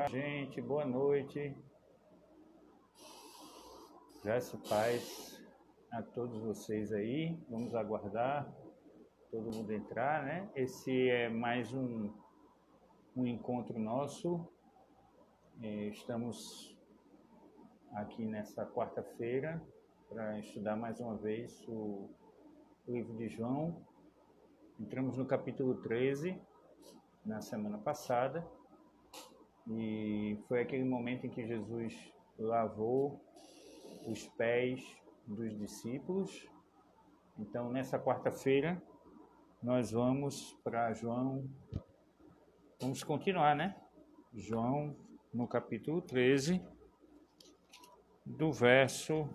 Gente, boa noite. Graça e paz a todos vocês aí. Vamos aguardar todo mundo entrar, né? Esse é mais um encontro nosso. Estamos aqui nessa quarta-feira para estudar mais uma vez o livro de João. Entramos no capítulo 13 na semana passada. E foi aquele momento em que Jesus lavou os pés dos discípulos. Então, nessa quarta-feira, nós vamos para João. Vamos continuar, né? João, no capítulo 13, do verso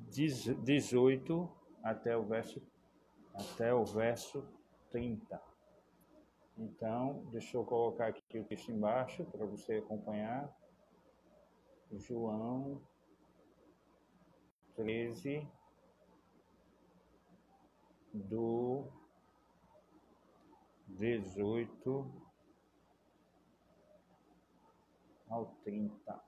18 até o verso 30. Então, deixa eu colocar aqui o texto embaixo para você acompanhar. João 13, do 18 ao 30.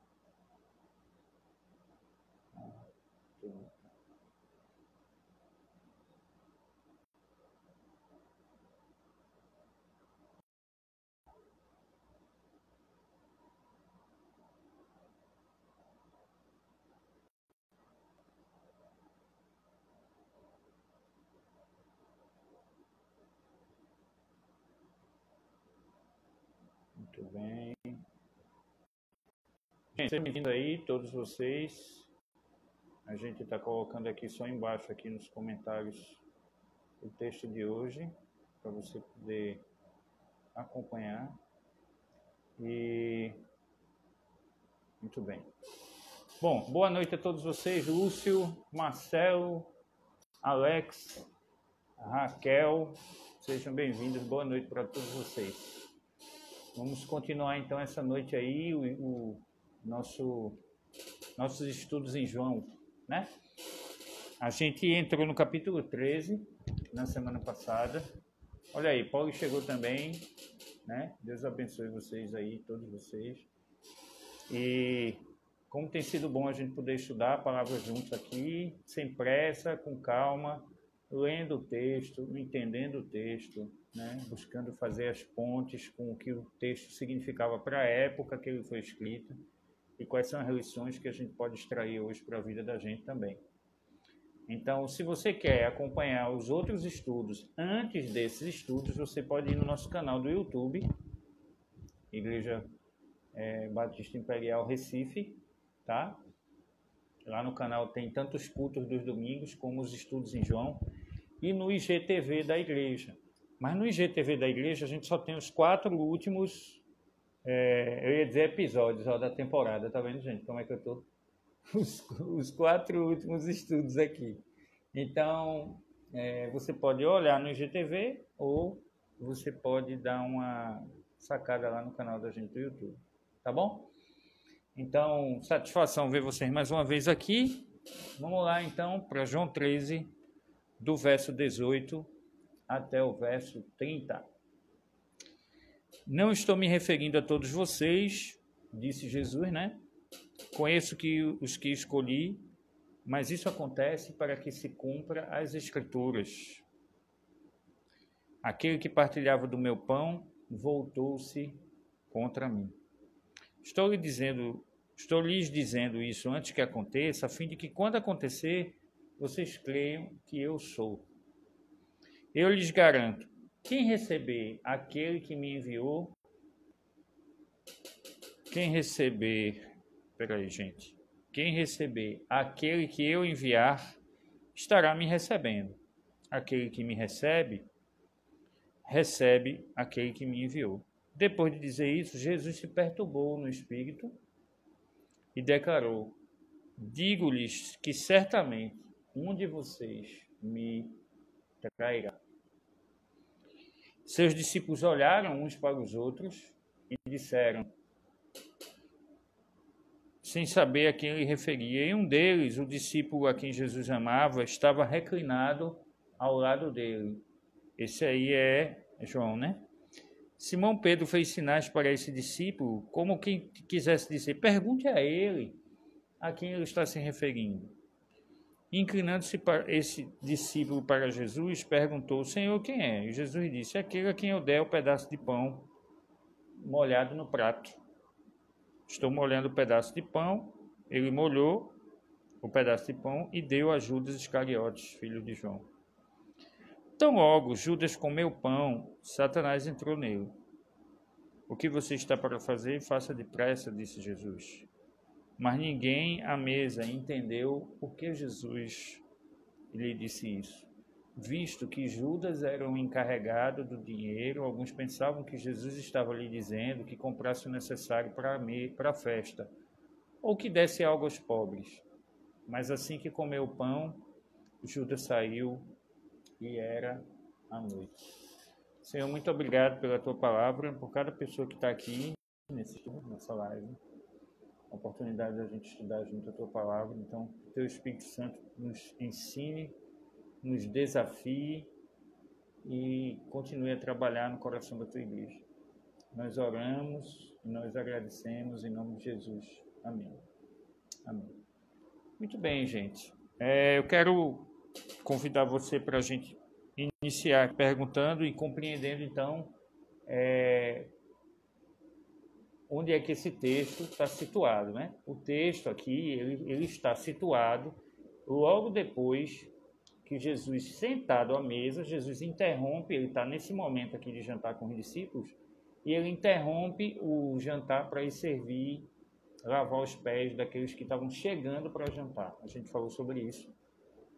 Muito bem. Gente, sejam bem-vindos aí, todos vocês. A gente está colocando aqui só embaixo, aqui nos comentários, o texto de hoje, para você poder acompanhar. E muito bem. Bom, boa noite a todos vocês. Lúcio, Marcelo, Alex, Raquel, sejam bem-vindos. Boa noite para todos vocês. Vamos continuar então essa noite aí nossos estudos em João, né? A gente entrou no capítulo 13 na semana passada. Olha aí, Paulo chegou também, né? Deus abençoe vocês aí, todos vocês. E como tem sido bom a gente poder estudar a palavra juntos aqui, sem pressa, com calma, lendo o texto, entendendo o texto, né? Buscando fazer as pontes com o que o texto significava para a época que ele foi escrito e quais são as lições que a gente pode extrair hoje para a vida da gente também. Então, se você quer acompanhar os outros estudos antes desses estudos, você pode ir no nosso canal do YouTube, Igreja Batista Imperial Recife, tá? Lá no canal tem tanto os cultos dos domingos como os estudos em João, e no IGTV da igreja. Mas no IGTV da igreja a gente só tem os 4 últimos, eu ia dizer episódios da temporada, tá vendo, gente? Como é que eu tô? Os 4 últimos estudos aqui. Então, você pode olhar no IGTV ou você pode dar uma sacada lá no canal da gente do YouTube, tá bom? Então, satisfação ver vocês mais uma vez aqui. Vamos lá então para João 13, do verso 18 até o verso 30. Não estou me referindo a todos vocês, disse Jesus, né? Conheço os que escolhi, mas isso acontece para que se cumpra as Escrituras. Aquele que partilhava do meu pão voltou-se contra mim. Estou lhes dizendo isso antes que aconteça, a fim de que quando acontecer, vocês creiam que eu sou. Eu lhes garanto, quem receber aquele que me enviou, quem receber aquele que eu enviar, estará me recebendo. Aquele que me recebe, recebe aquele que me enviou. Depois de dizer isso, Jesus se perturbou no espírito e declarou: digo-lhes que certamente um de vocês me trairá. Seus discípulos olharam uns para os outros e disseram, sem saber a quem ele referia. E um deles, o discípulo a quem Jesus amava, estava reclinado ao lado dele. Esse aí é João, né? Simão Pedro fez sinais para esse discípulo, como quem quisesse dizer, pergunte a ele a quem ele está se referindo. Inclinando-se para esse discípulo para Jesus, perguntou, Senhor, quem é? E Jesus disse, aquele a quem eu der o pedaço de pão molhado no prato. Estou molhando o pedaço de pão. Ele molhou o pedaço de pão e deu a Judas Iscariotes, filho de João. Tão logo Judas comeu o pão, Satanás entrou nele. O que você está para fazer, faça depressa, disse Jesus. Mas ninguém à mesa entendeu por que Jesus lhe disse isso. Visto que Judas era o encarregado do dinheiro, alguns pensavam que Jesus estava lhe dizendo que comprasse o necessário para a festa, ou que desse algo aos pobres. Mas assim que comeu o pão, Judas saiu e era a noite. Senhor, muito obrigado pela tua palavra, por cada pessoa que está aqui nessa live. A oportunidade da gente estudar junto a tua palavra. Então, que teu Espírito Santo nos ensine, nos desafie e continue a trabalhar no coração da tua igreja. Nós oramos e nós agradecemos em nome de Jesus. Amém. Amém. Muito bem, gente. Eu quero convidar você para a gente iniciar perguntando e compreendendo, então, onde é que esse texto está situado, né? O texto aqui, ele está situado logo depois que Jesus, sentado à mesa, Jesus interrompe, ele está nesse momento aqui de jantar com os discípulos, e ele interrompe o jantar para ir servir, lavar os pés daqueles que estavam chegando para jantar. A gente falou sobre isso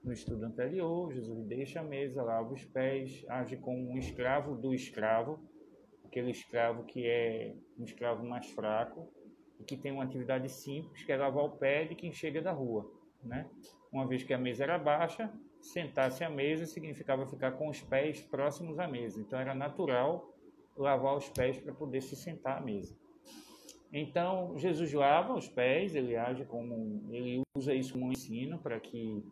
no estudo anterior. Jesus deixa a mesa, lava os pés, age como um escravo do escravo, aquele escravo que é um escravo mais fraco e que tem uma atividade simples, que é lavar o pé de quem chega da rua, né? Uma vez que a mesa era baixa, sentar-se à mesa significava ficar com os pés próximos à mesa. Então era natural lavar os pés para poder se sentar à mesa. Então Jesus lava os pés, ele usa isso como um ensino para que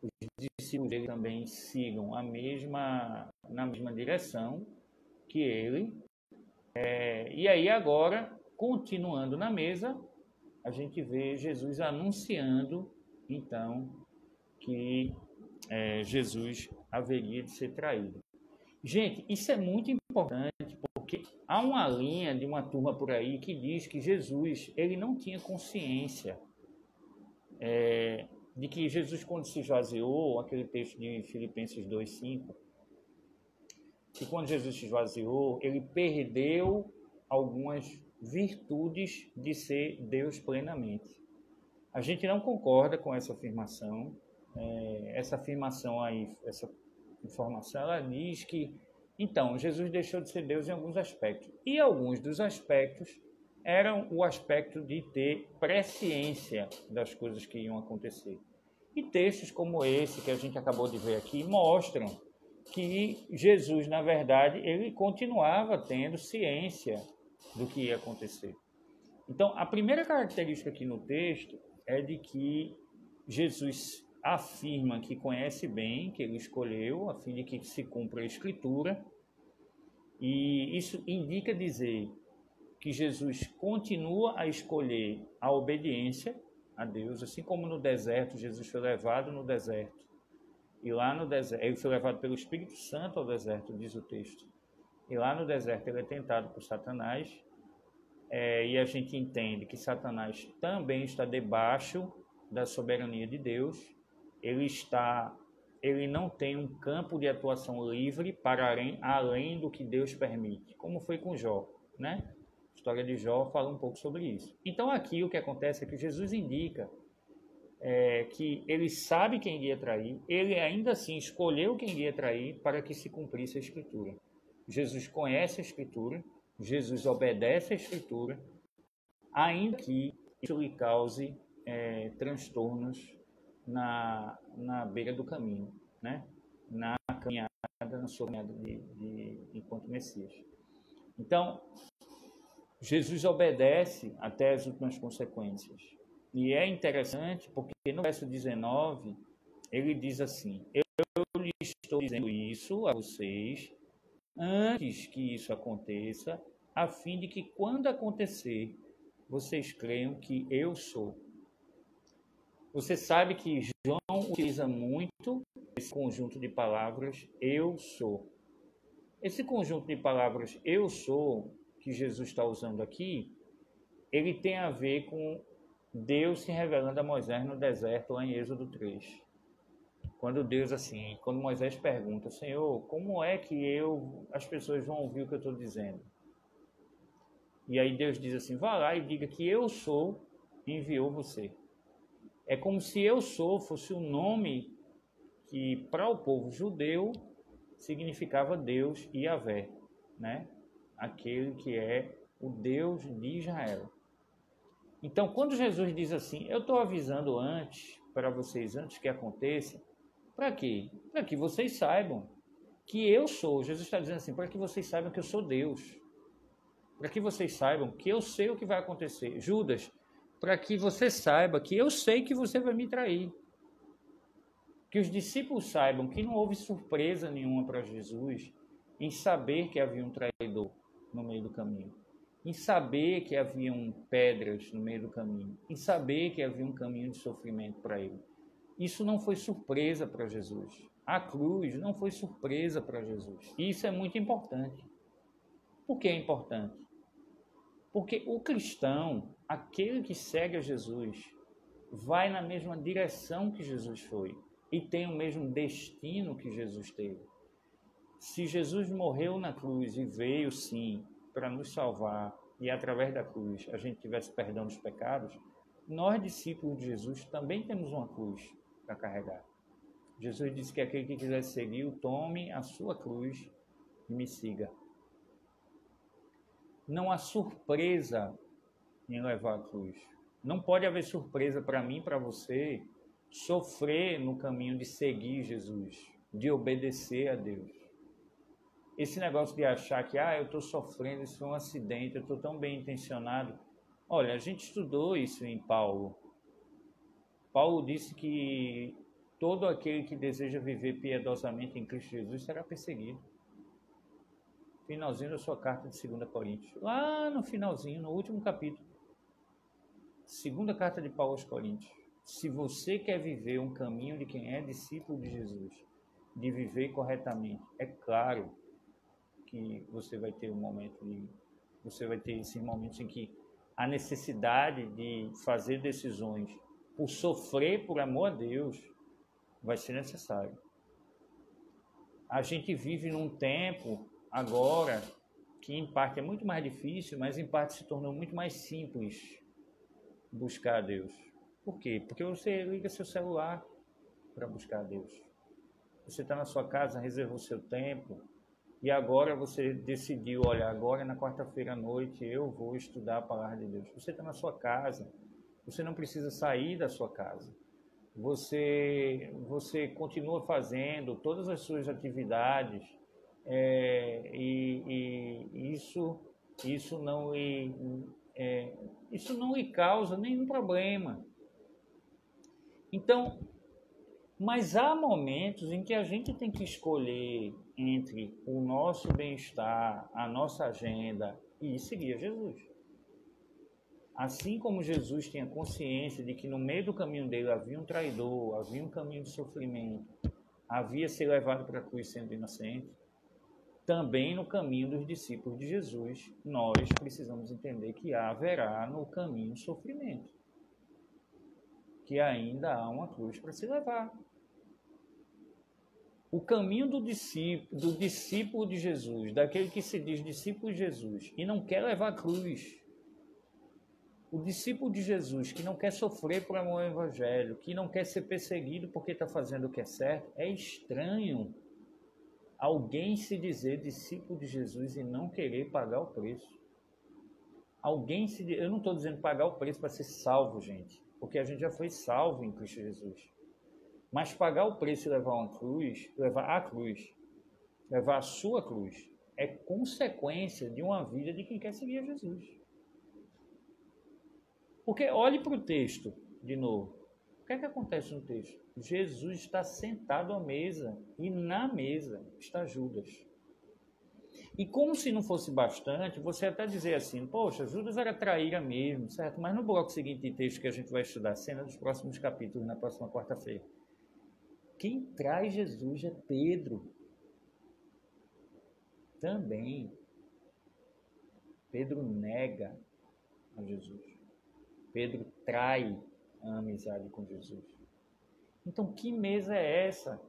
os discípulos dele também sigam na mesma direção que ele. E aí agora, continuando na mesa, a gente vê Jesus anunciando, então, que Jesus haveria de ser traído. Gente, isso é muito importante, porque há uma linha de uma turma por aí que diz que Jesus, ele não tinha consciência de que Jesus, quando se esvaziou, aquele texto de Filipenses 2,5, que quando Jesus se esvaziou, ele perdeu algumas virtudes de ser Deus plenamente. A gente não concorda com essa afirmação. Essa afirmação aí, essa informação, ela diz que, então, Jesus deixou de ser Deus em alguns aspectos. E alguns dos aspectos eram o aspecto de ter presciência das coisas que iam acontecer. E textos como esse que a gente acabou de ver aqui mostram que Jesus, na verdade, ele continuava tendo ciência do que ia acontecer. Então, a primeira característica aqui no texto é de que Jesus afirma que conhece bem, que ele escolheu, a fim de que se cumpra a Escritura, e isso indica dizer que Jesus continua a escolher a obediência a Deus, assim como no deserto, Jesus foi levado no deserto. E lá no deserto, ele foi levado pelo Espírito Santo ao deserto, diz o texto. E lá no deserto ele é tentado por Satanás. E a gente entende que Satanás também está debaixo da soberania de Deus. Ele não tem um campo de atuação livre para além do que Deus permite, como foi com Jó, né? A história de Jó fala um pouco sobre isso. Então aqui o que acontece é que Jesus indica que ele sabe quem iria trair, ele ainda assim escolheu quem iria trair para que se cumprisse a Escritura. Jesus conhece a Escritura, Jesus obedece a Escritura, ainda que isso lhe cause transtornos na beira do caminho, né? Na sua caminhada enquanto Messias. Então, Jesus obedece até as últimas consequências. E é interessante porque no verso 19, ele diz assim, eu lhe estou dizendo isso a vocês antes que isso aconteça, a fim de que quando acontecer, vocês creiam que eu sou. Você sabe que João utiliza muito esse conjunto de palavras, eu sou. Esse conjunto de palavras, eu sou, que Jesus está usando aqui, ele tem a ver com Deus se revelando a Moisés no deserto, lá em Êxodo 3. Quando Moisés pergunta, Senhor, como é que as pessoas vão ouvir o que eu estou dizendo? E aí Deus diz assim, vá lá e diga que eu sou, enviou você. É como se eu sou fosse o nome que para o povo judeu significava Deus e Yahvé, né? Aquele que é o Deus de Israel. Então, quando Jesus diz assim, eu estou avisando antes, para vocês, antes que aconteça, para quê? Para que vocês saibam que eu sou. Jesus está dizendo assim, para que vocês saibam que eu sou Deus. Para que vocês saibam que eu sei o que vai acontecer. Judas, para que você saiba que eu sei que você vai me trair. Que os discípulos saibam que não houve surpresa nenhuma para Jesus em saber que havia um traidor no meio do caminho, em saber que haviam pedras no meio do caminho, em saber que havia um caminho de sofrimento para ele. Isso não foi surpresa para Jesus. A cruz não foi surpresa para Jesus. E isso é muito importante. Por que é importante? Porque o cristão, aquele que segue a Jesus, vai na mesma direção que Jesus foi e tem o mesmo destino que Jesus teve. Se Jesus morreu na cruz e veio, sim, para nos salvar e através da cruz a gente tivesse perdão dos pecados, nós, discípulos de Jesus, também temos uma cruz para carregar. Jesus disse que aquele que quiser seguir, tome a sua cruz e me siga. Não há surpresa em levar a cruz. Não pode haver surpresa para mim, para você, sofrer no caminho de seguir Jesus, de obedecer a Deus. Esse negócio de achar que eu estou sofrendo, isso foi um acidente, eu estou tão bem intencionado. Olha, a gente estudou isso em Paulo. Paulo disse que todo aquele que deseja viver piedosamente em Cristo Jesus será perseguido. Finalzinho da sua carta de 2 Coríntios. Lá no finalzinho, no último capítulo. Segunda carta de Paulo aos Coríntios. Se você quer viver um caminho de quem é discípulo de Jesus, de viver corretamente, é claro que você vai ter esses momentos em que a necessidade de fazer decisões por sofrer por amor a Deus vai ser necessário. A gente vive num tempo agora que em parte é muito mais difícil, mas em parte se tornou muito mais simples buscar a Deus. Por quê? Porque você liga seu celular para buscar a Deus. Você está na sua casa, reservou seu tempo e agora você decidiu, olha, agora na quarta-feira à noite eu vou estudar a palavra de Deus. Você está na sua casa, você não precisa sair da sua casa. Você continua fazendo todas as suas atividades isso não lhe causa nenhum problema. Então, mas há momentos em que a gente tem que escolher entre o nosso bem-estar, a nossa agenda e seguir a Jesus. Assim como Jesus tinha consciência de que no meio do caminho dele havia um traidor, havia um caminho de sofrimento, havia ser levado para a cruz sendo inocente, também no caminho dos discípulos de Jesus, nós precisamos entender que haverá no caminho sofrimento, que ainda há uma cruz para se levar. O caminho do discípulo de Jesus, daquele que se diz discípulo de Jesus e não quer levar a cruz, o discípulo de Jesus que não quer sofrer por amor ao Evangelho, que não quer ser perseguido porque está fazendo o que é certo, é estranho alguém se dizer discípulo de Jesus e não querer pagar o preço. Eu não estou dizendo pagar o preço para ser salvo, gente, porque a gente já foi salvo em Cristo Jesus. Mas pagar o preço e levar a cruz, levar a sua cruz, é consequência de uma vida de quem quer seguir a Jesus. Porque olhe para o texto de novo. O que é que acontece no texto? Jesus está sentado à mesa e na mesa está Judas. E como se não fosse bastante, você até dizer assim, poxa, Judas era traíra mesmo, certo? Mas no bloco seguinte de texto que a gente vai estudar, cena dos próximos capítulos, na próxima quarta-feira, quem traz Jesus é Pedro. Também. Pedro nega a Jesus. Pedro trai a amizade com Jesus. Então, que mesa é essa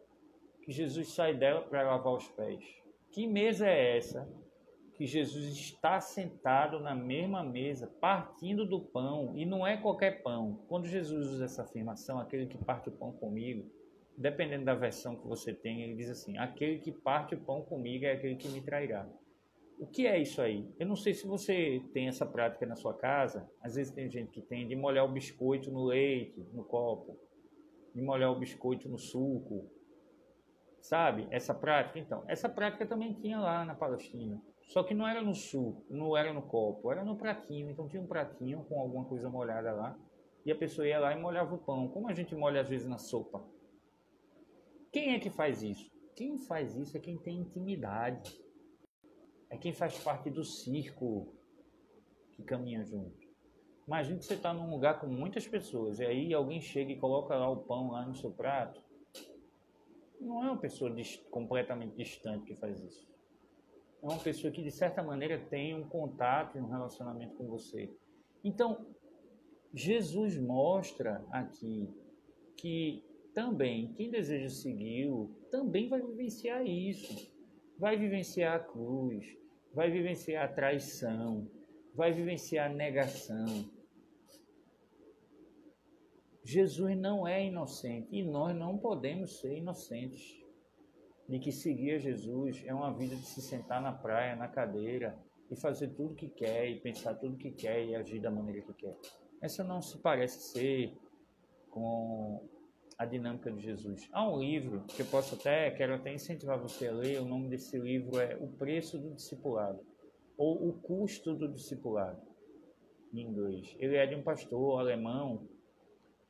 que Jesus sai dela para lavar os pés? Que mesa é essa que Jesus está sentado na mesma mesa, partindo do pão, e não é qualquer pão? Quando Jesus usa essa afirmação, aquele que parte o pão comigo, dependendo da versão que você tem, ele diz assim, aquele que parte o pão comigo é aquele que me trairá. O que é isso aí? Eu não sei se você tem essa prática na sua casa, às vezes tem gente que tem de molhar o biscoito no leite, no copo, de molhar o biscoito no suco, sabe? Essa prática, então, essa prática também tinha lá na Palestina, só que não era no suco, não era no copo, era no pratinho, então tinha um pratinho com alguma coisa molhada lá, e a pessoa ia lá e molhava o pão, como a gente molha às vezes na sopa. Quem é que faz isso? Quem faz isso é quem tem intimidade, é quem faz parte do círculo que caminha junto. Imagina que você está num lugar com muitas pessoas, e aí alguém chega e coloca lá o pão lá no seu prato. Não é uma pessoa completamente distante que faz isso. É uma pessoa que, de certa maneira, tem um contato e um relacionamento com você. Então, Jesus mostra aqui que também, quem deseja segui-lo, também vai vivenciar isso. Vai vivenciar a cruz, vai vivenciar a traição, vai vivenciar a negação. Jesus não é inocente e nós não podemos ser inocentes. De que seguir a Jesus é uma vida de se sentar na praia, na cadeira e fazer tudo que quer e pensar tudo que quer e agir da maneira que quer. Essa não se parece ser com a dinâmica de Jesus. Há um livro que eu quero até incentivar você a ler, o nome desse livro é O Preço do Discipulado, ou O Custo do Discipulado, em inglês. Ele é de um pastor alemão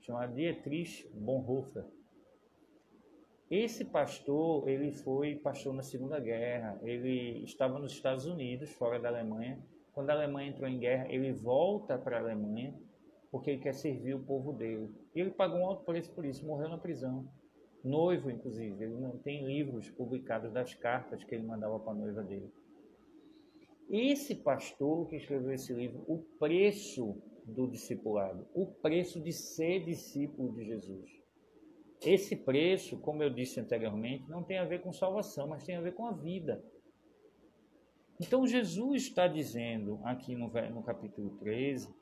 chamado Dietrich Bonhoeffer. Esse pastor, ele foi pastor na Segunda Guerra, ele estava nos Estados Unidos, fora da Alemanha. Quando a Alemanha entrou em guerra, ele volta para a Alemanha, porque ele quer servir o povo dele. E ele pagou um alto preço por isso, morreu na prisão. Noivo, inclusive, ele não tem livros publicados das cartas que ele mandava para a noiva dele. Esse pastor que escreveu esse livro, O Preço do Discipulado, o preço de ser discípulo de Jesus. Esse preço, como eu disse anteriormente, não tem a ver com salvação, mas tem a ver com a vida. Então Jesus está dizendo aqui no capítulo 13,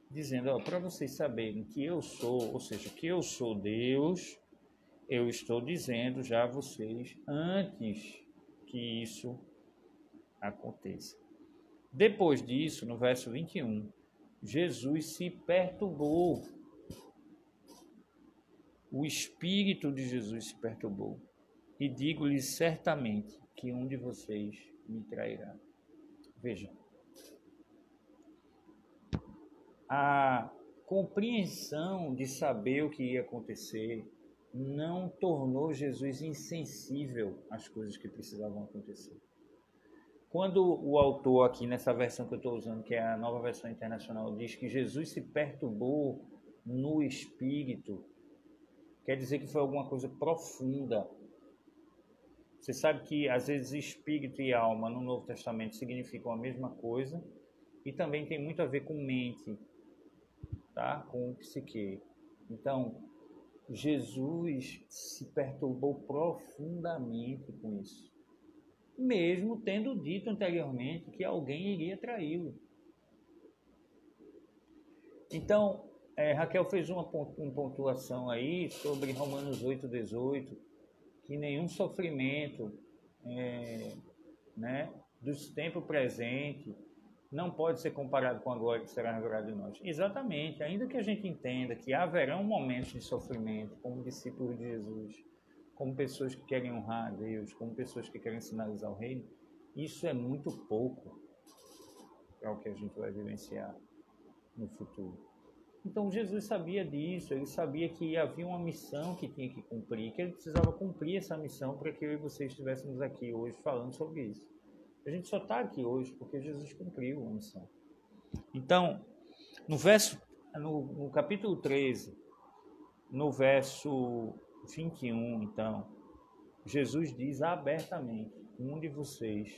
dizendo, para vocês saberem que eu sou, ou seja, que eu sou Deus, eu estou dizendo já a vocês antes que isso aconteça. Depois disso, no verso 21, Jesus se perturbou. O Espírito de Jesus se perturbou. E digo-lhes certamente que um de vocês me trairá. Veja. A compreensão de saber o que ia acontecer não tornou Jesus insensível às coisas que precisavam acontecer. Quando o autor aqui, nessa versão que eu estou usando, que é a Nova Versão Internacional, diz que Jesus se perturbou no Espírito, quer dizer que foi alguma coisa profunda. Você sabe que, às vezes, espírito e alma no Novo Testamento significam a mesma coisa e também tem muito a ver com mente, tá? Com psique. Então, Jesus se perturbou profundamente com isso, mesmo tendo dito anteriormente que alguém iria traí-lo. Então, Raquel fez uma pontuação aí sobre Romanos 8,18, que nenhum sofrimento do tempo presente não pode ser comparado com a glória que será revelada em nós. Exatamente, ainda que a gente entenda que haverão momentos de sofrimento como discípulos de Jesus, como pessoas que querem honrar a Deus, como pessoas que querem sinalizar o reino, isso é muito pouco para o que a gente vai vivenciar no futuro. Então Jesus sabia disso, ele sabia que havia uma missão que tinha que cumprir, que ele precisava cumprir essa missão para que eu e você estivéssemos aqui hoje falando sobre isso. A gente só está aqui hoje porque Jesus cumpriu a missão. Então, no capítulo 13, no verso 21, então, Jesus diz abertamente: um de vocês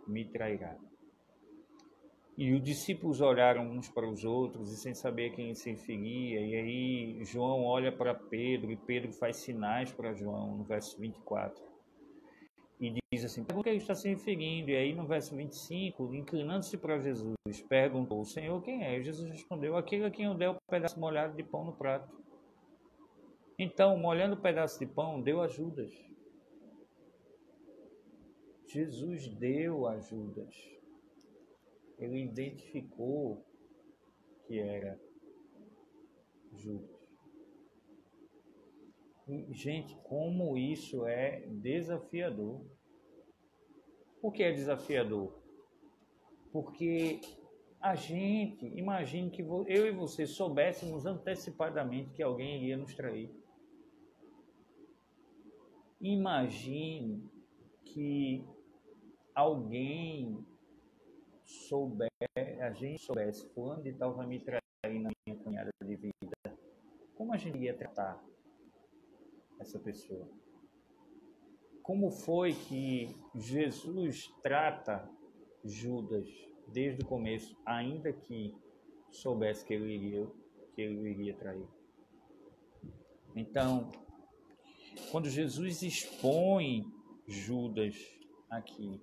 me trairá. E os discípulos olharam uns para os outros e sem saber quem se referia. E aí João olha para Pedro e Pedro faz sinais para João, no verso 24. E diz assim: por que ele está se referindo? E aí no verso 25, inclinando-se para Jesus, perguntou: Senhor, quem é? E Jesus respondeu: aquele a quem eu dei um pedaço molhado de pão no prato. Então, molhando o pedaço de pão, deu a Judas. Jesus deu a Judas. Ele identificou que era Judas. E, gente, como isso é desafiador. Por que é desafiador? Porque a gente, imagine que eu e você soubéssemos antecipadamente que alguém iria nos trair. Imagine que alguém a gente soubesse, fulano de tal vai me trair na minha caminhada de vida. Como a gente ia tratar essa pessoa? Como foi que Jesus trata Judas desde o começo, ainda que soubesse que ele iria trair? Então, quando Jesus expõe Judas aqui,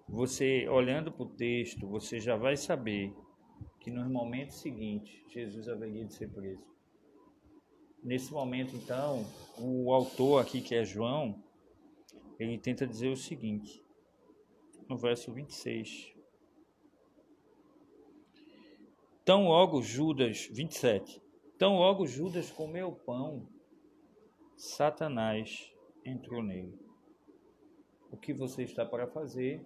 você olhando para o texto, você já vai saber que nos momentos seguintes Jesus haveria de ser preso. Nesse momento, então, o autor aqui, que é João, ele tenta dizer o seguinte, no verso 26. Tão logo Judas, 27. Tão logo Judas comeu o pão, Satanás entrou nele. O que você está para fazer,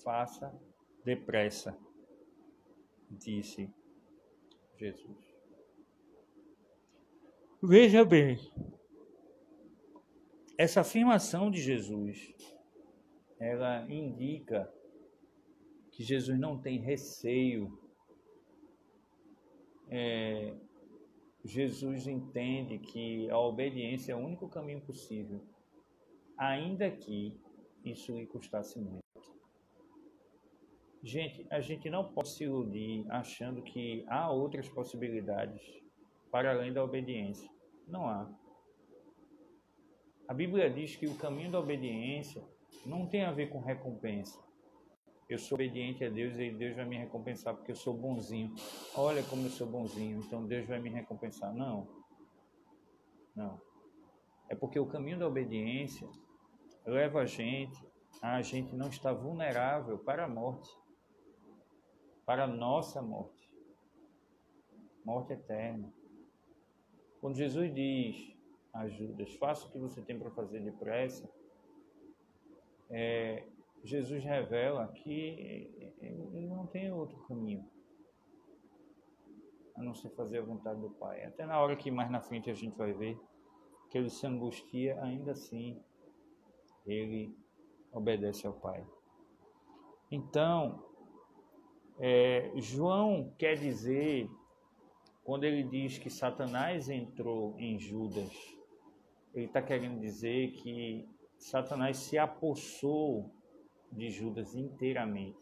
faça depressa, disse Jesus. Veja bem, essa afirmação de Jesus, ela indica que Jesus não tem receio. Jesus entende que a obediência é o único caminho possível, ainda que isso lhe custasse muito. Gente, a gente não pode se iludir achando que há outras possibilidades para além da obediência. Não há. A Bíblia diz que o caminho da obediência não tem a ver com recompensa. Eu sou obediente a Deus e Deus vai me recompensar porque eu sou bonzinho. Olha como eu sou bonzinho, então Deus vai me recompensar. Não. Não. É porque o caminho da obediência leva a gente não estar vulnerável para a morte. Para a nossa morte. Morte eterna. Quando Jesus diz a Judas, faça o que você tem para fazer depressa, Jesus revela que ele não tem outro caminho a não ser fazer a vontade do Pai. Até na hora que mais na frente a gente vai ver que ele se angustia, ainda assim ele obedece ao Pai. Então, João quer dizer, quando ele diz que Satanás entrou em Judas, ele está querendo dizer que Satanás se apossou de Judas inteiramente,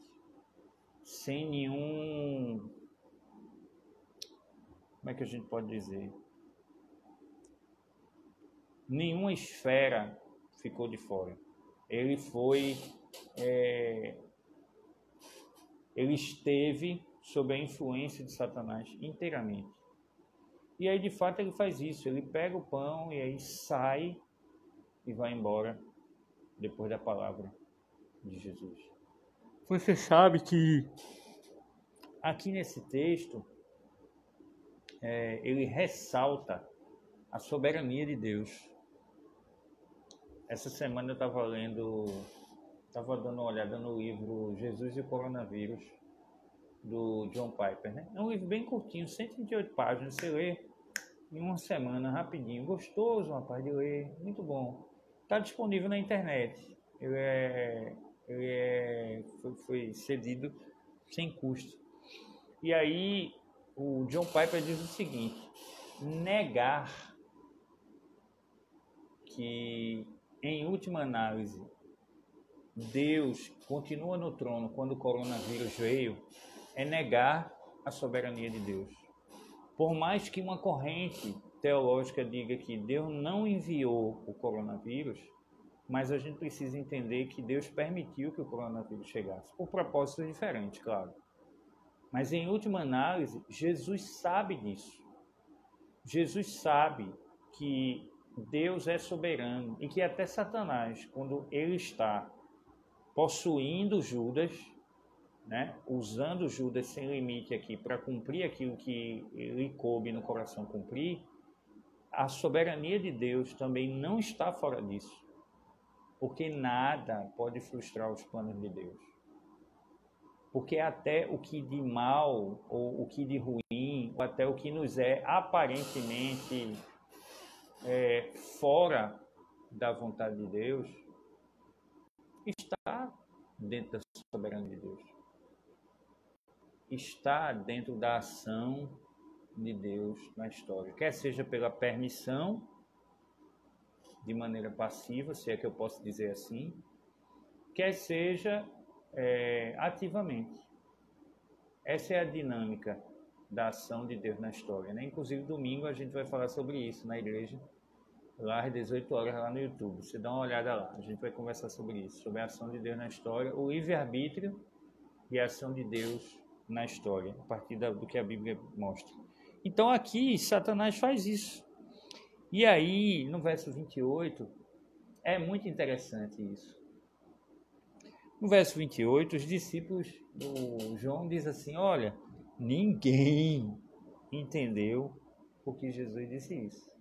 sem nenhum... Como é que a gente pode dizer? Nenhuma esfera ficou de fora. Ele foi... ele esteve sob a influência de Satanás inteiramente. E aí, de fato, ele faz isso. Ele pega o pão e aí sai e vai embora depois da palavra de Jesus. Você sabe que aqui nesse texto ele ressalta a soberania de Deus. Essa semana eu estava dando uma olhada no livro Jesus e o Coronavírus, do John Piper, né? É um livro bem curtinho, 128 páginas, você lê em uma semana, rapidinho. Gostoso, rapaz, de ler, muito bom. Está disponível na internet. Ele é foi cedido sem custo. E aí o John Piper diz o seguinte: negar que, em última análise, Deus continua no trono quando o coronavírus veio, é negar a soberania de Deus. Por mais que uma corrente teológica diga que Deus não enviou o coronavírus, mas a gente precisa entender que Deus permitiu que o coronavírus chegasse, por propósitos diferentes, claro. Mas, em última análise, Jesus sabe disso. Jesus sabe que Deus é soberano e que até Satanás, quando ele está possuindo Judas, né, usando Judas sem limite aqui para cumprir aquilo que lhe coube no coração cumprir, a soberania de Deus também não está fora disso, porque nada pode frustrar os planos de Deus. Porque até o que de mal, ou o que de ruim, ou até o que nos é aparentemente fora da vontade de Deus, está dentro da soberania de Deus. Está dentro da ação de Deus na história. Quer seja pela permissão, de maneira passiva, se é que eu posso dizer assim, quer seja ativamente. Essa é a dinâmica da ação de Deus na história, né? Inclusive, domingo a gente vai falar sobre isso na igreja, lá às 18 horas, lá no YouTube. Você dá uma olhada lá, a gente vai conversar sobre isso, sobre a ação de Deus na história, o livre-arbítrio e a ação de Deus na história, a partir do que a Bíblia mostra. Então, aqui, Satanás faz isso. E aí, no verso 28, é muito interessante isso. No verso 28, os discípulos do João dizem assim: olha, ninguém entendeu porque Jesus disse isso.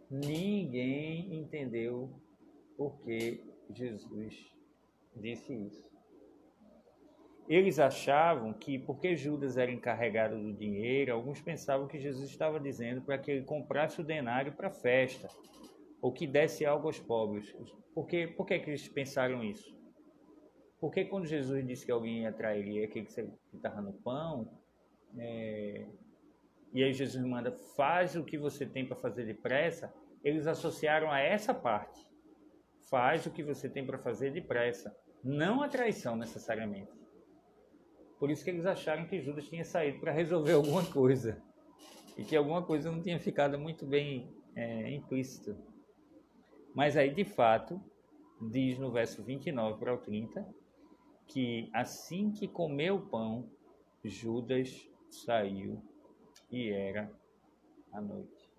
Ninguém entendeu porque Jesus disse isso. Eles achavam que, porque Judas era encarregado do dinheiro, alguns pensavam que Jesus estava dizendo para que ele comprasse o denário para a festa, ou que desse algo aos pobres. Por que eles pensaram isso? Porque quando Jesus disse que alguém ia trair aquele que estava no pão, e aí Jesus manda, faz o que você tem para fazer depressa, eles associaram a essa parte. Faz o que você tem para fazer depressa, não a traição necessariamente. Por isso que eles acharam que Judas tinha saído para resolver alguma coisa, e que alguma coisa não tinha ficado muito bem implícito. Mas aí, de fato, diz no verso 29 para o 30, que assim que comeu o pão, Judas saiu e era a noite.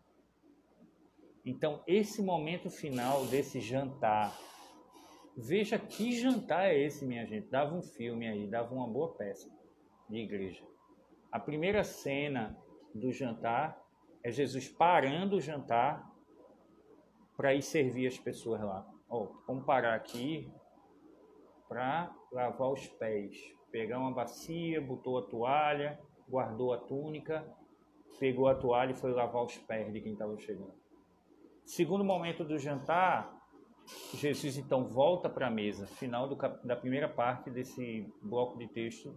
Então, esse momento final desse jantar, veja que jantar é esse, minha gente. Dava um filme aí, dava uma boa peça de igreja. A primeira cena do jantar é Jesus parando o jantar para ir servir as pessoas lá. Vamos parar aqui para lavar os pés. Pegar uma bacia, botou a toalha, guardou a túnica, pegou a toalha e foi lavar os pés de quem estava chegando. Segundo momento do jantar, Jesus então volta para a mesa, final da primeira parte desse bloco de texto,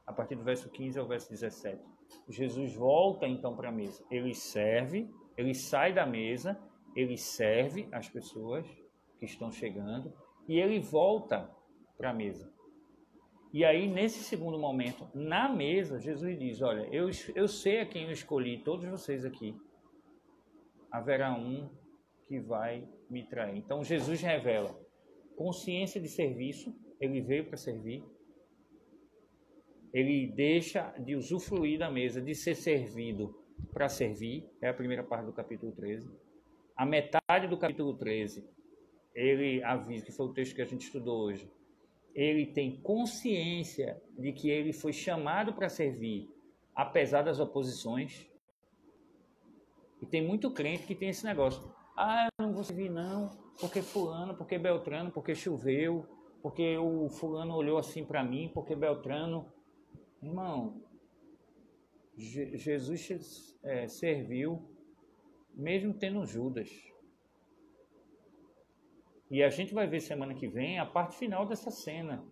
a partir do verso 15 ao verso 17. Jesus volta então para a mesa. Ele serve, ele sai da mesa, ele serve as pessoas que estão chegando e ele volta para a mesa. E aí, nesse segundo momento, na mesa, Jesus diz, olha, eu sei a quem eu escolhi, todos vocês aqui. Haverá um que vai me trair. Então, Jesus revela consciência de serviço, ele veio para servir. Ele deixa de usufruir da mesa, de ser servido para servir. É a primeira parte do capítulo 13. A metade do capítulo 13, ele avisa, que foi o texto que a gente estudou hoje, ele tem consciência de que ele foi chamado para servir, apesar das oposições. E tem muito crente que tem esse negócio. Eu não vou servir não, porque fulano, porque Beltrano, porque choveu, porque o fulano olhou assim para mim, porque Beltrano... Irmão, Jesus serviu, mesmo tendo Judas. E a gente vai ver semana que vem a parte final dessa cena,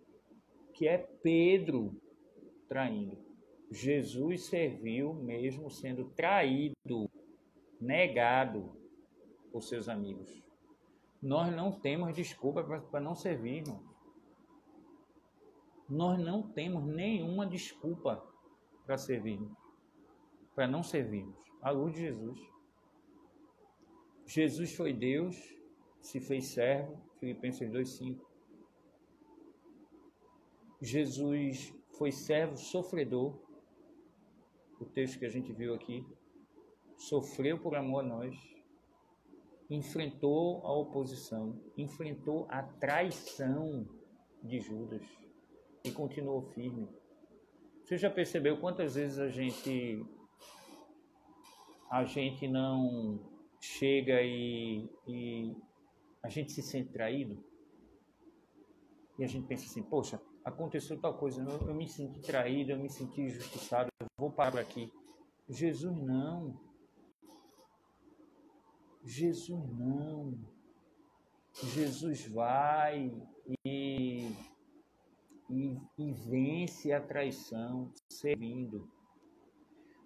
que é Pedro traindo. Jesus serviu mesmo sendo traído, negado por seus amigos. Nós não temos desculpa para não servir, irmão. Nós não temos nenhuma desculpa para servir, para não servirmos. À luz de Jesus. Jesus foi Deus, se fez servo, Filipenses 2,5. Jesus foi servo sofredor, o texto que a gente viu aqui, sofreu por amor a nós, enfrentou a oposição, enfrentou a traição de Judas e continuou firme. Você já percebeu quantas vezes a gente não chega e a gente se sente traído? E a gente pensa assim, poxa, aconteceu tal coisa, eu me senti traído, eu me senti injustiçado, eu vou parar aqui. Jesus não. Jesus não. Jesus vai e vence a traição servindo.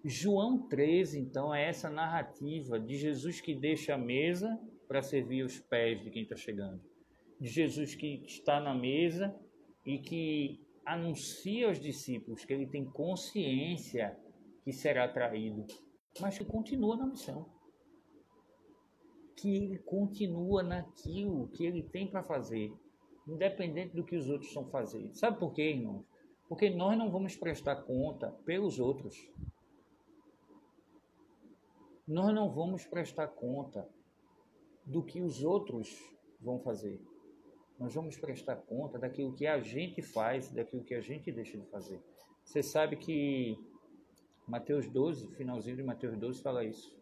João 13, então, é essa narrativa de Jesus que deixa a mesa para servir os pés de quem está chegando. De Jesus que está na mesa e que anuncia aos discípulos que ele tem consciência que será traído, mas que continua na missão. Que ele continua naquilo que ele tem para fazer, independente do que os outros estão fazendo. Sabe por quê, irmãos? Porque nós não vamos prestar conta pelos outros. Nós não vamos prestar conta do que os outros vão fazer. Nós vamos prestar conta daquilo que a gente faz, daquilo que a gente deixa de fazer. Você sabe que Mateus 12, finalzinho de Mateus 12 fala isso.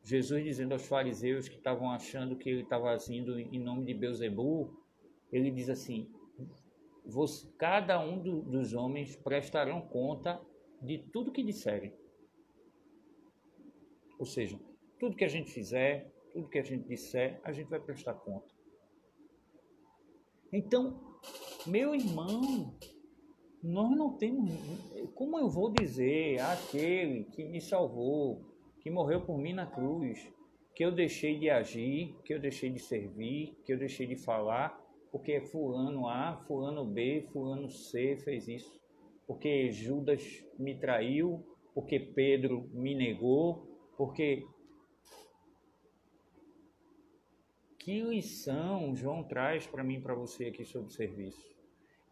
Jesus dizendo aos fariseus que estavam achando que ele estava indo em nome de Beelzebul, ele diz assim, cada um dos homens prestarão conta de tudo que disserem. Ou seja, tudo que a gente fizer, tudo que a gente disser, a gente vai prestar conta. Então, meu irmão, nós não temos... Como eu vou dizer àquele que me salvou, que morreu por mim na cruz, que eu deixei de agir, que eu deixei de servir, que eu deixei de falar, porque fulano A, fulano B, fulano C fez isso, porque Judas me traiu, porque Pedro me negou, porque... Que lição João traz para mim e para você aqui sobre serviço?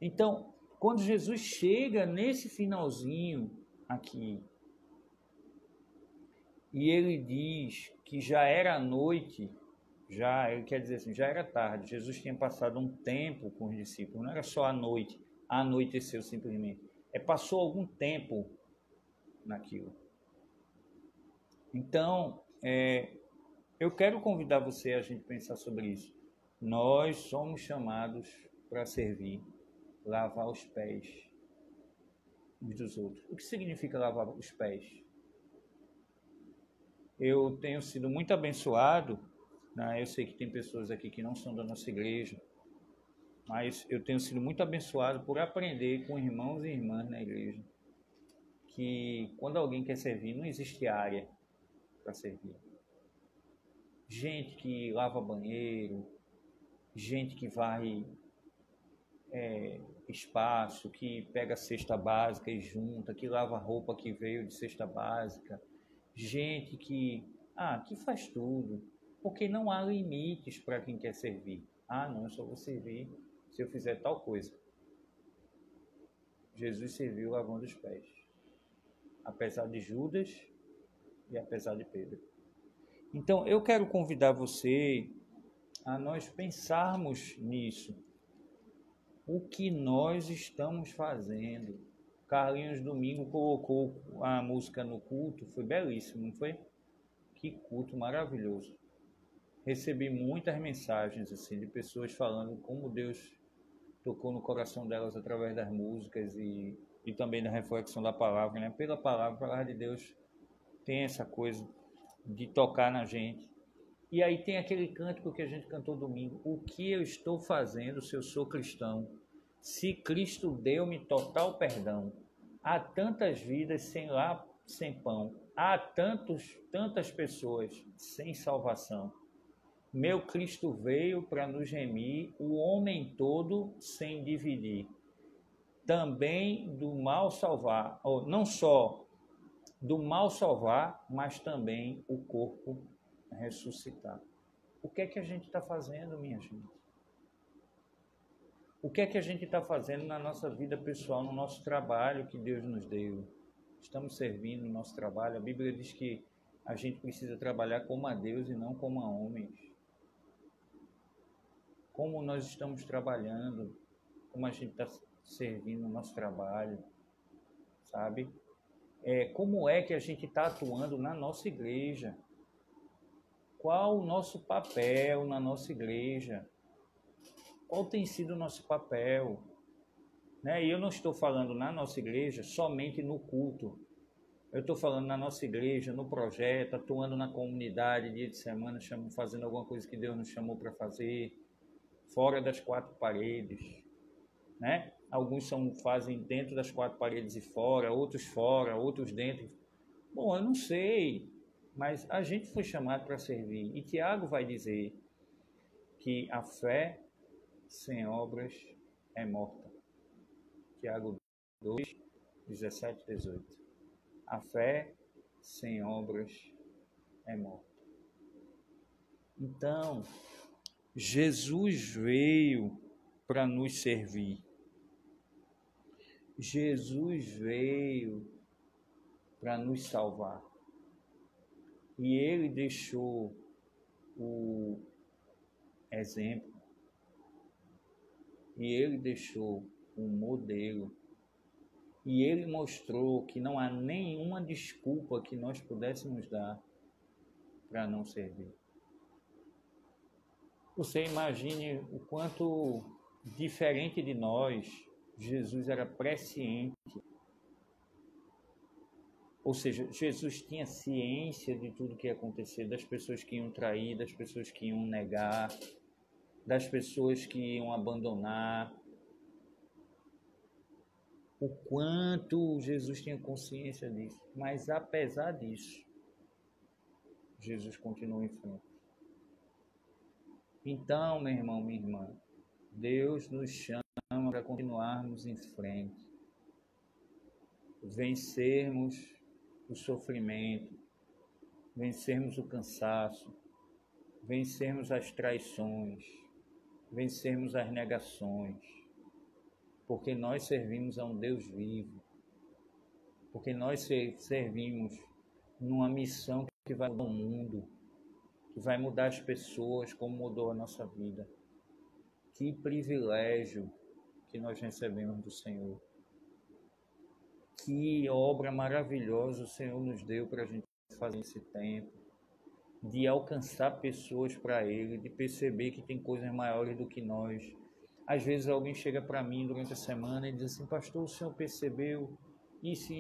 Então, quando Jesus chega nesse finalzinho aqui, e ele diz que já era noite, ele quer dizer assim, já era tarde, Jesus tinha passado um tempo com os discípulos, não era só a noite, anoiteceu simplesmente, passou algum tempo naquilo. Então, eu quero convidar você a gente pensar sobre isso. Nós somos chamados para servir, lavar os pés uns dos outros. O que significa lavar os pés? Eu tenho sido muito abençoado, né? Eu sei que tem pessoas aqui que não são da nossa igreja, mas eu tenho sido muito abençoado por aprender com irmãos e irmãs na igreja que quando alguém quer servir, não existe área para servir. Gente que lava banheiro, gente que varre espaço, que pega cesta básica e junta, que lava roupa que veio de cesta básica, gente que faz tudo, porque não há limites para quem quer servir. Não, eu só vou servir se eu fizer tal coisa. Jesus serviu lavando os pés, apesar de Judas e apesar de Pedro. Então, eu quero convidar você a nós pensarmos nisso. O que nós estamos fazendo? Carlinhos domingo colocou a música no culto, foi belíssimo, não foi? Que culto maravilhoso. Recebi muitas mensagens assim, de pessoas falando como Deus tocou no coração delas através das músicas e também da reflexão da palavra, né? Pela palavra de Deus tem essa coisa de tocar na gente. E aí tem aquele cântico que a gente cantou domingo. O que eu estou fazendo se eu sou cristão? Se Cristo deu-me total perdão. Há tantas vidas sem lar, sem pão. Há tantas pessoas sem salvação. Meu Cristo veio para nos remir, o homem todo sem dividir. Também do mal salvar, ou não só do mal salvar, mas também o corpo ressuscitar. O que é que a gente está fazendo, minha gente? O que é que a gente está fazendo na nossa vida pessoal, no nosso trabalho que Deus nos deu? Estamos servindo no nosso trabalho. A Bíblia diz que a gente precisa trabalhar como a Deus e não como a homens. Como nós estamos trabalhando, como a gente está servindo no nosso trabalho, sabe? Como é que a gente está atuando na nossa igreja? Qual o nosso papel na nossa igreja? Qual tem sido o nosso papel? Né? E eu não estou falando na nossa igreja somente no culto. Eu estou falando na nossa igreja, no projeto, atuando na comunidade, dia de semana, fazendo alguma coisa que Deus nos chamou para fazer, fora das quatro paredes. Né? Alguns fazem dentro das quatro paredes e fora, outros dentro. Bom, eu não sei, mas a gente foi chamado para servir. E Tiago vai dizer que a fé sem obras é morta. Tiago 2, 17 e 18. A fé sem obras é morta. Então, Jesus veio para nos servir. Jesus veio para nos salvar. E ele deixou o exemplo. E ele deixou um modelo. E ele mostrou que não há nenhuma desculpa que nós pudéssemos dar para não servir. Você imagine o quanto diferente de nós, Jesus era presciente. Ou seja, Jesus tinha ciência de tudo que ia acontecer, das pessoas que iam trair, das pessoas que iam negar, das pessoas que iam abandonar. O quanto Jesus tinha consciência disso. Mas apesar disso, Jesus continuou em frente. Então, meu irmão, minha irmã, Deus nos chama para continuarmos em frente. Vencermos o sofrimento, vencermos o cansaço, vencermos as traições, vencermos as negações, porque nós servimos a um Deus vivo, porque nós servimos numa missão que vai mudar o mundo, que vai mudar as pessoas como mudou a nossa vida. Que privilégio que nós recebemos do Senhor. Que obra maravilhosa o Senhor nos deu para a gente fazer esse tempo, de alcançar pessoas para Ele, de perceber que tem coisas maiores do que nós. Às vezes alguém chega para mim durante a semana e diz assim: pastor, o senhor percebeu isso,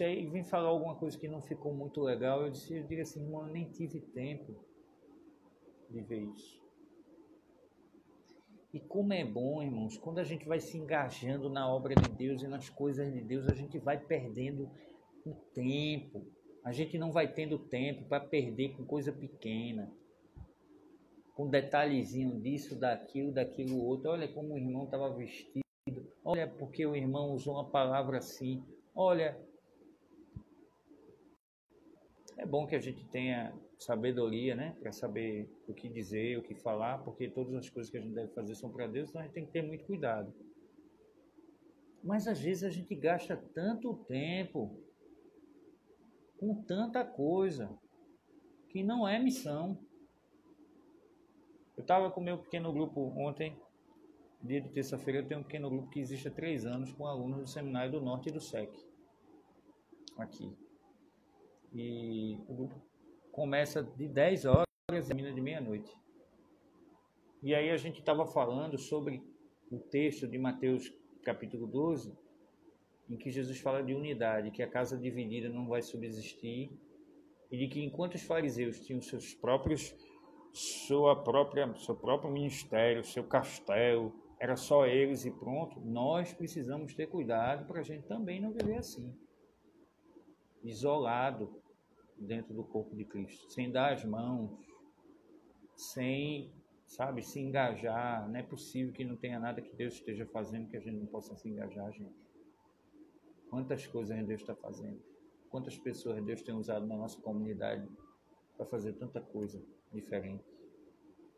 aí vem falar alguma coisa que não ficou muito legal. Eu digo assim: irmão, eu nem tive tempo de ver isso. E como é bom, irmãos, quando a gente vai se engajando na obra de Deus e nas coisas de Deus, a gente vai perdendo o tempo. A gente não vai tendo tempo para perder com coisa pequena, com detalhezinho disso, daquilo outro. Olha como o irmão estava vestido. Olha porque o irmão usou uma palavra assim. Olha, é bom que a gente tenha sabedoria, né? Para saber o que dizer, o que falar, porque todas as coisas que a gente deve fazer são para Deus, então a gente tem que ter muito cuidado. Mas às vezes a gente gasta tanto tempo com tanta coisa que não é missão. Eu estava com o meu pequeno grupo ontem, dia de terça-feira. Eu tenho um pequeno grupo que existe há 3 anos com alunos do Seminário do Norte e do SEC, aqui. E o grupo começa de 10 horas e termina de meia-noite. E aí a gente estava falando sobre o texto de Mateus capítulo 12, em que Jesus fala de unidade, que a casa dividida não vai subsistir, e de que enquanto os fariseus tinham seu próprio ministério, seu castelo, era só eles e pronto. Nós precisamos ter cuidado para a gente também não viver assim, isolado dentro do corpo de Cristo, sem dar as mãos, sem, sabe, se engajar. Não é possível que não tenha nada que Deus esteja fazendo que a gente não possa se engajar, gente. Quantas coisas Deus está fazendo, quantas pessoas Deus tem usado na nossa comunidade para fazer tanta coisa diferente.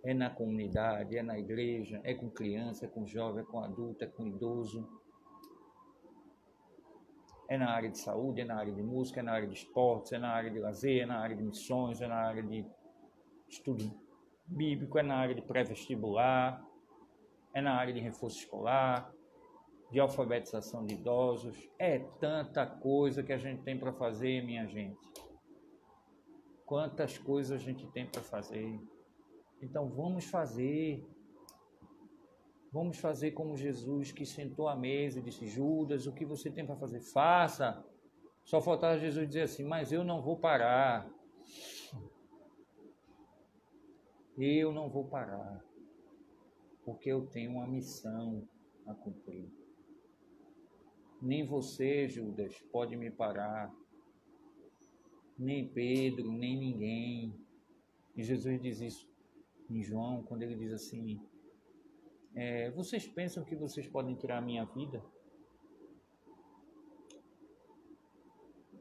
É na comunidade, é na igreja, é com criança, é com jovem, é com adulto, é com idoso. É na área de saúde, é na área de música, é na área de esportes, é na área de lazer, é na área de missões, é na área de estudo bíblico, é na área de pré-vestibular, é na área de reforço escolar, de alfabetização de idosos. É tanta coisa que a gente tem para fazer, minha gente. Quantas coisas a gente tem para fazer. Então vamos fazer como Jesus, que sentou à mesa e disse: Judas, o que você tem para fazer? Faça. Só faltava Jesus dizer assim: mas eu não vou parar. Eu não vou parar, porque eu tenho uma missão a cumprir. Nem você, Judas, pode me parar, nem Pedro, nem ninguém. E Jesus diz isso em João, quando ele diz assim: vocês pensam que vocês podem tirar a minha vida?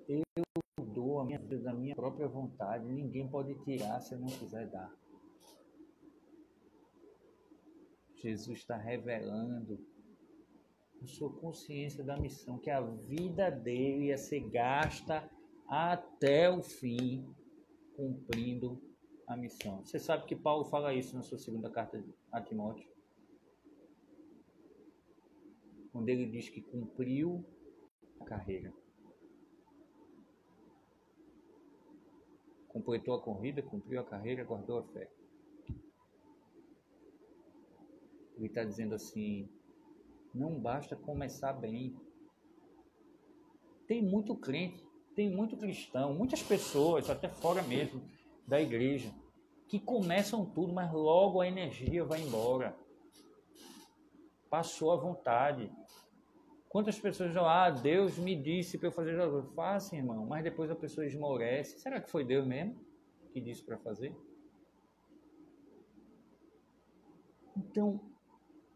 Eu dou a minha vida da minha própria vontade, ninguém pode tirar se eu não quiser dar. Jesus está revelando a sua consciência da missão, que a vida dele ia ser gasta até o fim, cumprindo a missão. Você sabe que Paulo fala isso na sua segunda carta a Timóteo, quando ele diz que cumpriu a carreira. Completou a corrida, cumpriu a carreira, guardou a fé. Ele está dizendo assim: não basta começar bem. Tem muito crente, tem muito cristão, muitas pessoas, até fora mesmo da igreja, que começam tudo, mas logo a energia vai embora. Passou a vontade. Quantas pessoas dizem: Deus me disse para eu fazer as coisas. Faça, irmão, mas depois a pessoa esmorece. Será que foi Deus mesmo que disse para fazer? Então,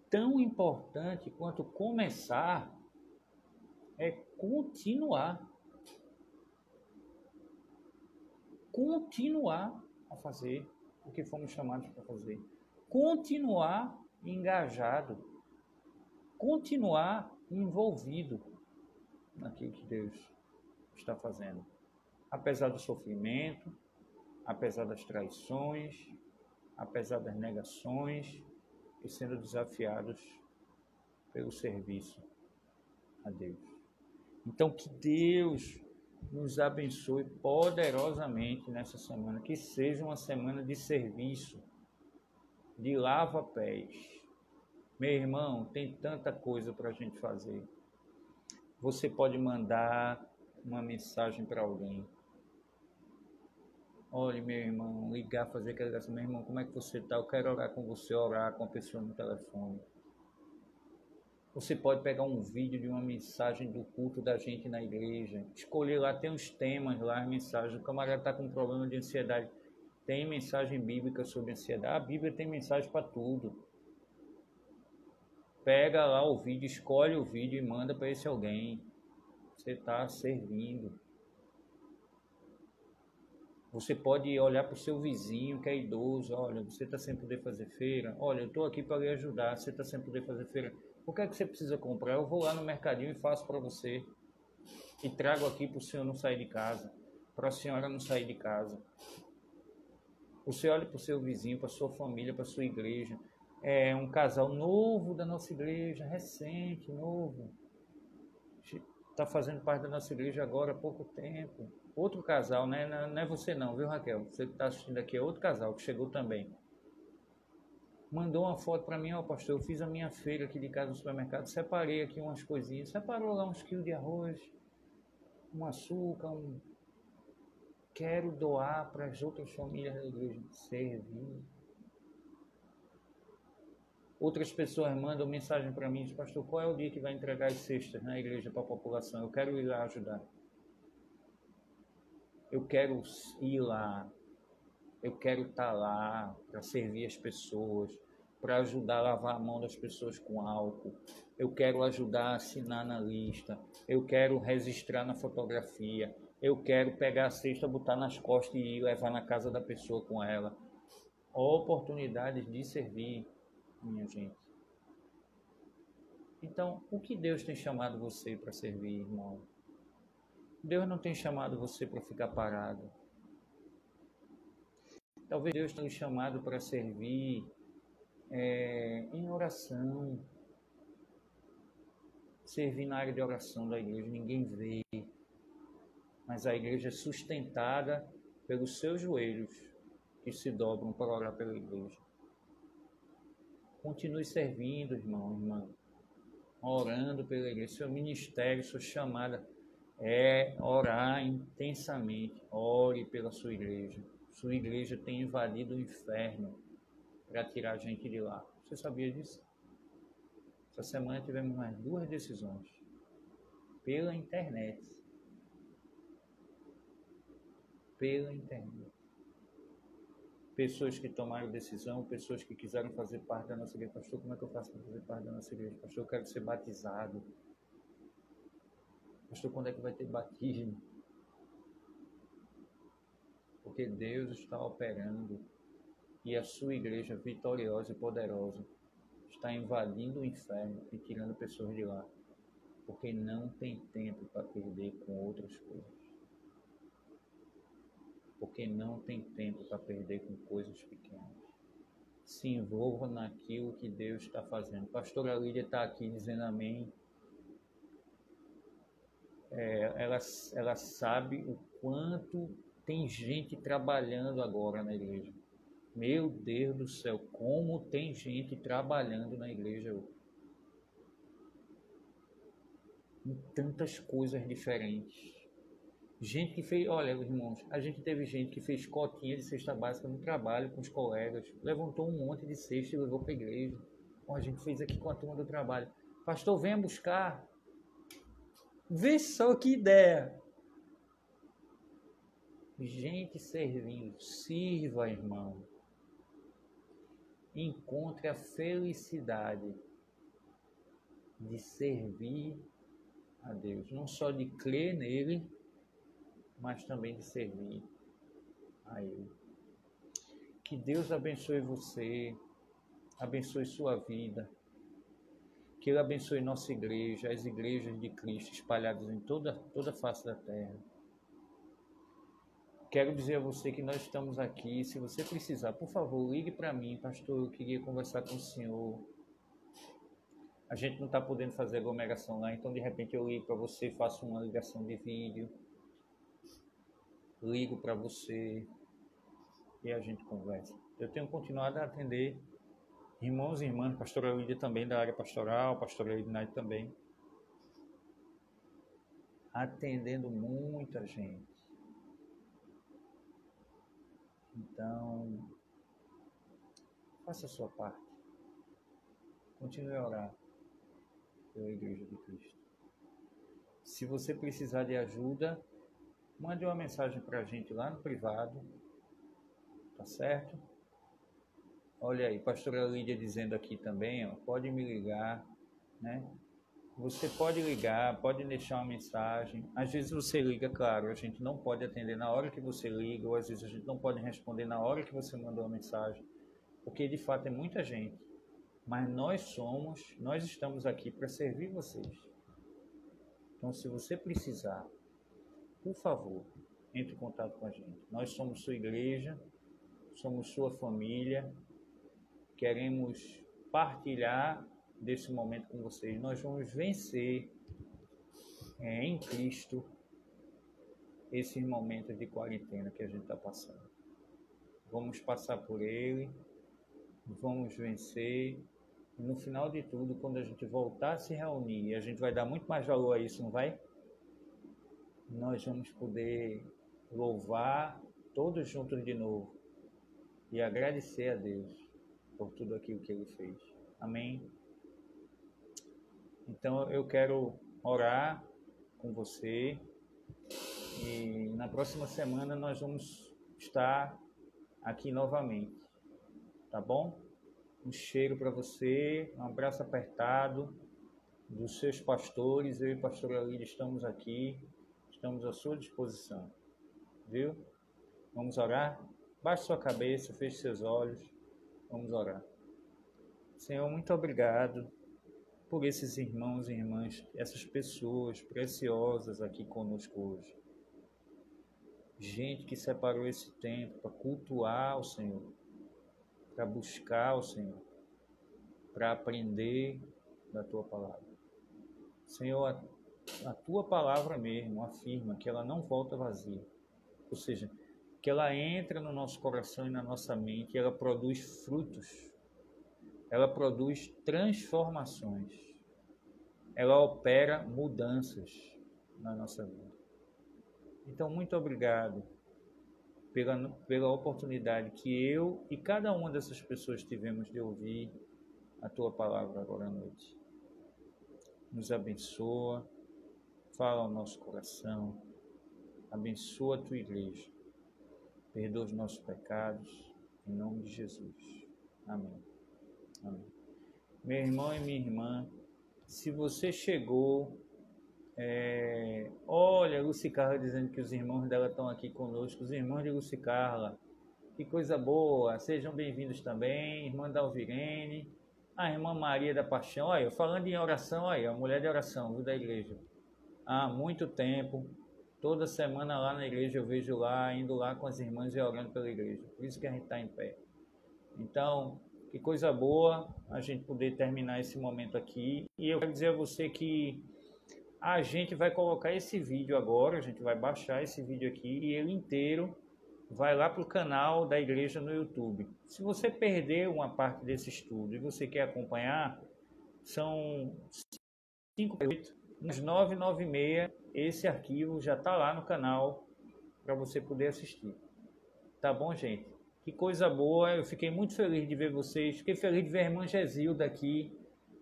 tão importante quanto começar é continuar. Continuar a fazer o que fomos chamados para fazer. Continuar engajado. Continuar envolvido naquilo que Deus está fazendo. Apesar do sofrimento, apesar das traições, apesar das negações, e sendo desafiados pelo serviço a Deus. Então, que Deus nos abençoe poderosamente nessa semana, que seja uma semana de serviço, de lava-pés. Meu irmão, tem tanta coisa para a gente fazer. Você pode mandar uma mensagem para alguém. Olha, meu irmão, ligar, fazer aquela ligação: meu irmão, como é que você está? Eu quero orar com você, orar com a pessoa no telefone. Você pode pegar um vídeo de uma mensagem do culto da gente na igreja, escolher lá, tem uns temas lá, as mensagens. O camarada está com um problema de ansiedade, tem mensagem bíblica sobre ansiedade. A Bíblia tem mensagem para tudo. Pega lá o vídeo, escolhe o vídeo e manda para esse alguém. Você está servindo. Você pode olhar para o seu vizinho que é idoso: olha, você está sem poder fazer feira, olha, eu estou aqui para lhe ajudar, você está sem poder fazer feira, o que é que você precisa comprar? Eu vou lá no mercadinho e faço para você, e trago aqui para o senhor não sair de casa, para a senhora não sair de casa. Você olha para o seu vizinho, para a sua família, para a sua igreja. É um casal novo da nossa igreja, recente, novo, está fazendo parte da nossa igreja agora há pouco tempo. Outro casal, né? Não é você não, viu, Raquel? Você que está assistindo aqui é outro casal que chegou também. Mandou uma foto para mim: pastor, eu fiz a minha feira aqui de casa no supermercado, separei aqui umas coisinhas. Separou lá uns quilos de arroz, um açúcar, Quero doar para as outras famílias da igreja, servir. Outras pessoas mandam mensagem para mim, pastor, qual é o dia que vai entregar as cestas na igreja para a população? Eu quero ir lá ajudar. Eu quero ir lá. Eu quero estar lá para servir as pessoas, para ajudar a lavar a mão das pessoas com álcool. Eu quero ajudar a assinar na lista. Eu quero registrar na fotografia. Eu quero pegar a cesta, botar nas costas e ir levar na casa da pessoa com ela. Oportunidades de servir, minha gente. Então, o que Deus tem chamado você para servir, irmão? Deus não tem chamado você para ficar parado. Talvez Deus tenha chamado para servir em oração. Servir na área de oração da igreja, ninguém vê. Mas a igreja é sustentada pelos seus joelhos que se dobram para orar pela igreja. Continue servindo, irmão, irmã. Orando pela igreja. Seu ministério, sua chamada é orar intensamente. Ore pela sua igreja. Sua igreja tem invadido o inferno para tirar a gente de lá. Você sabia disso? Essa semana tivemos mais 2 decisões pela internet. Pela internet. Pessoas que tomaram decisão, pessoas que quiseram fazer parte da nossa igreja. Pastor, como é que eu faço para fazer parte da nossa igreja? Pastor, eu quero ser batizado. Pastor, quando é que vai ter batismo? Porque Deus está operando e a sua igreja vitoriosa e poderosa está invadindo o inferno e tirando pessoas de lá, porque não tem tempo para perder com outras coisas. Porque não tem tempo para perder com coisas pequenas. Se envolva naquilo que Deus está fazendo. Pastora Lídia está aqui dizendo amém. Ela sabe o quanto tem gente trabalhando agora na igreja. Meu Deus do céu, como tem gente trabalhando na igreja hoje. Em tantas coisas diferentes. Gente que fez, olha, irmãos, a gente teve gente que fez cotinha de cesta básica no trabalho com os colegas, levantou um monte de cesta e levou para a igreja. Bom, a gente fez aqui com a turma do trabalho. Pastor, venha buscar. Vê só que ideia. Gente servindo, sirva, irmão. Encontre a felicidade de servir a Deus, não só de crer nele, mas também de servir a Ele. Que Deus abençoe você, abençoe sua vida, que Ele abençoe nossa igreja, as igrejas de Cristo espalhadas em toda a face da terra. Quero dizer a você que nós estamos aqui, se você precisar, por favor, ligue para mim, pastor, eu queria conversar com o senhor. A gente não está podendo fazer aglomeração lá, então de repente eu ligo para você, faço uma ligação de vídeo, ligo para você e a gente conversa. Eu tenho continuado a atender irmãos e irmãs, pastora Lídia também da área pastoral, pastora Ednai também, atendendo muita gente. Então, faça a sua parte. Continue a orar pela Igreja de Cristo. Se você precisar de ajuda, mande uma mensagem para a gente lá no privado, tá certo? Olha aí, pastora Lídia dizendo aqui também, ó, pode me ligar, né? Você pode ligar, pode deixar uma mensagem. Às vezes você liga, claro, a gente não pode atender na hora que você liga, ou às vezes a gente não pode responder na hora que você mandou a mensagem, porque de fato é muita gente. Mas nós estamos aqui para servir vocês. Então, se você precisar, por favor, entre em contato com a gente. Nós somos sua igreja, somos sua família, queremos partilhar desse momento com vocês. Nós vamos vencer em Cristo esses momentos de quarentena que a gente está passando. Vamos passar por ele, vamos vencer. E no final de tudo, quando a gente voltar a se reunir, e a gente vai dar muito mais valor a isso, não vai? Nós vamos poder louvar todos juntos de novo e agradecer a Deus por tudo aquilo que Ele fez. Amém? Então eu quero orar com você e na próxima semana nós vamos estar aqui novamente, tá bom? Um cheiro para você, um abraço apertado dos seus pastores. Eu e a pastora Lídia estamos aqui, estamos à sua disposição, viu? Vamos orar? Baixe sua cabeça, feche seus olhos, vamos orar. Senhor, muito obrigado por esses irmãos e irmãs, essas pessoas preciosas aqui conosco hoje. Gente que separou esse tempo para cultuar o Senhor, para buscar o Senhor, para aprender da Tua palavra. Senhor, a Tua palavra mesmo afirma que ela não volta vazia, ou seja, que ela entra no nosso coração e na nossa mente, e ela produz frutos, ela produz transformações, ela opera mudanças na nossa vida. Então, muito obrigado pela oportunidade que eu e cada uma dessas pessoas tivemos de ouvir a Tua palavra agora à noite. Nos abençoa, fala ao nosso coração, abençoa a Tua igreja, perdoa os nossos pecados, em nome de Jesus. Amém. Amém. Meu irmão e minha irmã, se você chegou... Olha, Lucy Carla dizendo que os irmãos dela estão aqui conosco, os irmãos de Lucy Carla, que coisa boa, sejam bem-vindos também, irmã Dalvirene, a irmã Maria da Paixão, olha, eu falando em oração, olha, a mulher de oração, viu, da igreja, há muito tempo, toda semana lá na igreja eu vejo lá, indo lá com as irmãs e orando pela igreja, por isso que a gente está em pé. Então, que coisa boa a gente poder terminar esse momento aqui, e eu quero dizer a você que a gente vai colocar esse vídeo agora, a gente vai baixar esse vídeo aqui e ele inteiro vai lá para o canal da igreja no YouTube. Se você perder uma parte desse estudo e você quer acompanhar, são 5:08, às 9h06, esse arquivo já está lá no canal para você poder assistir. Tá bom, gente? Que coisa boa, eu fiquei muito feliz de ver vocês, fiquei feliz de ver a irmã Gesilda aqui.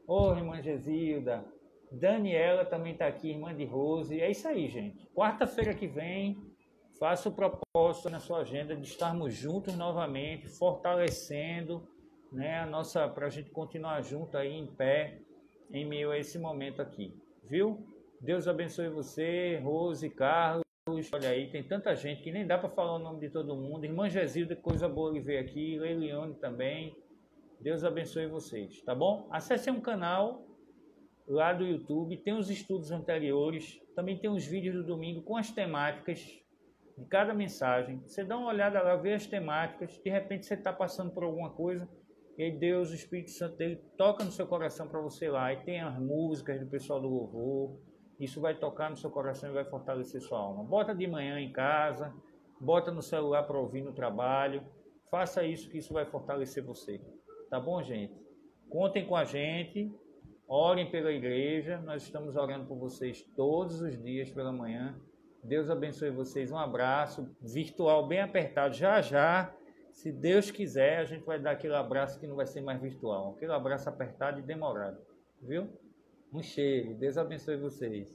Ô, irmã Gesilda! Daniela também está aqui, irmã de Rose. É isso aí, gente. Quarta-feira que vem, faça o propósito na sua agenda de estarmos juntos novamente, fortalecendo, né, para a gente continuar junto aí em pé, em meio a esse momento aqui. Viu? Deus abençoe você, Rose, Carlos. Olha aí, tem tanta gente que nem dá para falar o nome de todo mundo. Irmã Gesilda, coisa boa de ver aqui. Leilione também. Deus abençoe vocês, tá bom? Acesse um canal lá do YouTube, tem os estudos anteriores, também tem os vídeos do domingo com as temáticas de cada mensagem. Você dá uma olhada lá, vê as temáticas, de repente você está passando por alguma coisa, e aí Deus, o Espírito Santo dele, toca no seu coração para você lá, e tem as músicas do pessoal do louvor, isso vai tocar no seu coração e vai fortalecer sua alma. Bota de manhã em casa, bota no celular para ouvir no trabalho, faça isso que isso vai fortalecer você. Tá bom, gente? Contem com a gente. Orem pela igreja, nós estamos orando por vocês todos os dias pela manhã. Deus abençoe vocês, um abraço virtual bem apertado. Já já, se Deus quiser, a gente vai dar aquele abraço que não vai ser mais virtual, aquele abraço apertado e demorado, viu? Um cheiro, Deus abençoe vocês.